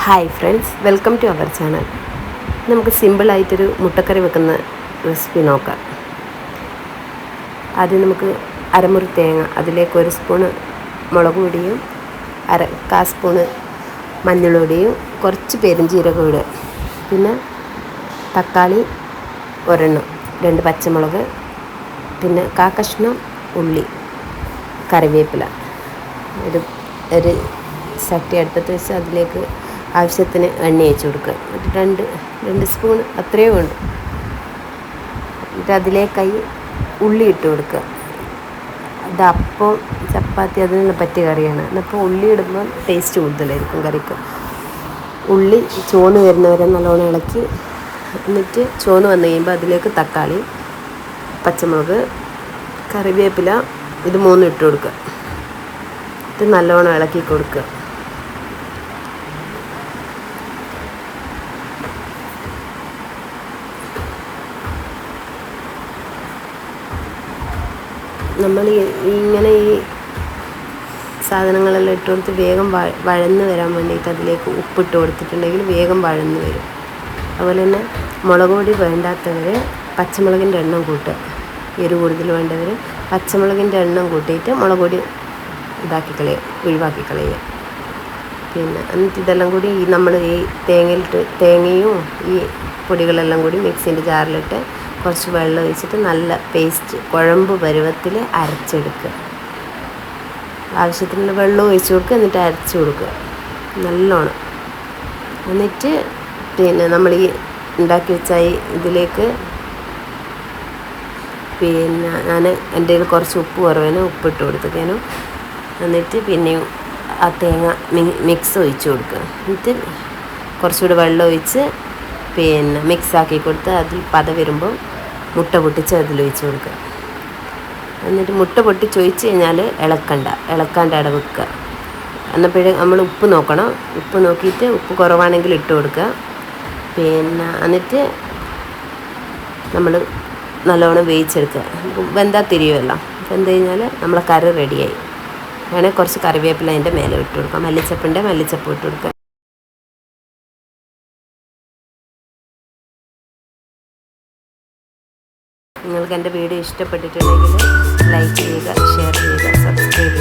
Hi friends, welcome to our channel. നമുക്ക് സിമ്പിളായിട്ടൊരു മുട്ടക്കറി വെക്കുന്ന റെസിപ്പി നോക്കാം. ആദ്യം നമുക്ക് അരമുറി തേങ്ങ, അതിലേക്ക് 1 സ്പൂണ് മുളക് പൊടിയും 1/4 സ്പൂണ് മഞ്ഞൾപ്പൊടിയും കുറച്ച് പെരുംജീരകം ഇടുക. പിന്നെ തക്കാളി ഒരെണ്ണം, 2 പച്ചമുളക്, പിന്നെ 1/4 കഷ്ണം ഉള്ളി, കറിവേപ്പില. ഒരു ചട്ടി അടുപ്പത്ത് വെച്ച് അതിലേക്ക് ആവശ്യത്തിന് എണ്ണ ഒഴിച്ച് കൊടുക്കുക. എന്നിട്ട് 2 സ്പൂൺ അത്രയും വേണ്ട. എന്നിട്ട് അതിലേക്കായി ഉള്ളി ഇട്ട് കൊടുക്കുക. അത് അപ്പം ചപ്പാത്തി അതിനുള്ള പറ്റിയ കറിയാണ്. എന്നപ്പോൾ ഉള്ളി ഇടുമ്പോൾ ടേസ്റ്റ് കൂടുതലായിരിക്കും കറിക്ക്. ഉള്ളി ചുവന്ന് വരുന്നവരെ നല്ലോണം ഇളക്കി, എന്നിട്ട് ചുവന്ന് വന്നു കഴിയുമ്പോൾ അതിലേക്ക് തക്കാളി, പച്ചമുളക്, കറിവേപ്പില ഇത് 3 ഇട്ട് കൊടുക്കുക. ഇത് നല്ലോണം ഇളക്കി കൊടുക്കുക. നമ്മൾ ഇങ്ങനെ ഈ സാധനങ്ങളെല്ലാം ഇട്ട് കൊടുത്ത് വേഗം വഴന്ന് വരാൻ വേണ്ടിയിട്ട് അതിലേക്ക് ഉപ്പിട്ട് കൊടുത്തിട്ടുണ്ടെങ്കിൽ വേഗം വഴന്ന് വരും. അതുപോലെ തന്നെ മുളക് പൊടി വേണ്ടാത്തവർ പച്ചമുളകിൻ്റെ എണ്ണം കൂട്ടുക. എരിവ് കൂടുതൽ വേണ്ടവർ പച്ചമുളകിൻ്റെ എണ്ണം കൂട്ടിയിട്ട് മുളക് പൊടി ഒഴിവാക്കി കളയുക. പിന്നെ എന്നിട്ട് ഇതെല്ലാം കൂടി നമ്മൾ ഈ തേങ്ങയും ഈ പൊടികളെല്ലാം കൂടി മിക്സിൻ്റെ ജാറിലിട്ട് കുറച്ച് വെള്ളം ഒഴിച്ചിട്ട് നല്ല പേസ്റ്റ് കുഴമ്പ് പരുവത്തിൽ അരച്ചെടുക്കുക. ആവശ്യത്തിനുള്ള വെള്ളം ഒഴിച്ച് കൊടുക്കുക, എന്നിട്ട് അരച്ച് കൊടുക്കുക നല്ലോണം. എന്നിട്ട് പിന്നെ നമ്മൾ ഈ ഉണ്ടാക്കി വെച്ച ഇതിലേക്ക് പിന്നെ ഞാൻ എൻ്റെ കയ്യിൽ കുറച്ച് ഉപ്പ് കുറവേനും ഉപ്പിട്ട് കൊടുത്തേക്കാനും. എന്നിട്ട് പിന്നെയും ആ തേങ്ങ മിക്സ് ഒഴിച്ച് കൊടുക്കുക. എന്നിട്ട് കുറച്ചുകൂടി വെള്ളം ഒഴിച്ച് പിന്നെ മിക്സാക്കി കൊടുത്ത് അതിൽ പത വരുമ്പോൾ മുട്ട പൊട്ടിച്ച് അതിലൊഴിച്ച് കൊടുക്കുക. എന്നിട്ട് മുട്ട പൊട്ടിച്ചൊഴിച്ച് കഴിഞ്ഞാൽ ഇളക്കാണ്ട് വെക്കുക. എന്നപ്പോഴേ നമ്മൾ ഉപ്പ് നോക്കണം. ഉപ്പ് നോക്കിയിട്ട് ഉപ്പ് കുറവാണെങ്കിൽ ഇട്ട് കൊടുക്കുക. പിന്നെ എന്നിട്ട് നമ്മൾ നല്ലോണം വേവിച്ചെടുക്കുക. വെന്താ തിരിയുമല്ലോ. വെന്ത് കഴിഞ്ഞാൽ നമ്മളെ കറി റെഡിയായി. വേണമെങ്കിൽ കുറച്ച് കറിവേപ്പില അതിൻ്റെ മേലെ ഇട്ട് കൊടുക്കുക. മല്ലിച്ചപ്പ് ഇട്ട് കൊടുക്കുക. നിങ്ങൾക്ക് എൻ്റെ വീഡിയോ ഇഷ്ടപ്പെട്ടിട്ടുണ്ടെങ്കിൽ ലൈക്ക് ചെയ്യുക, ഷെയർ ചെയ്യുക, സബ്സ്ക്രൈബ് ചെയ്യുക.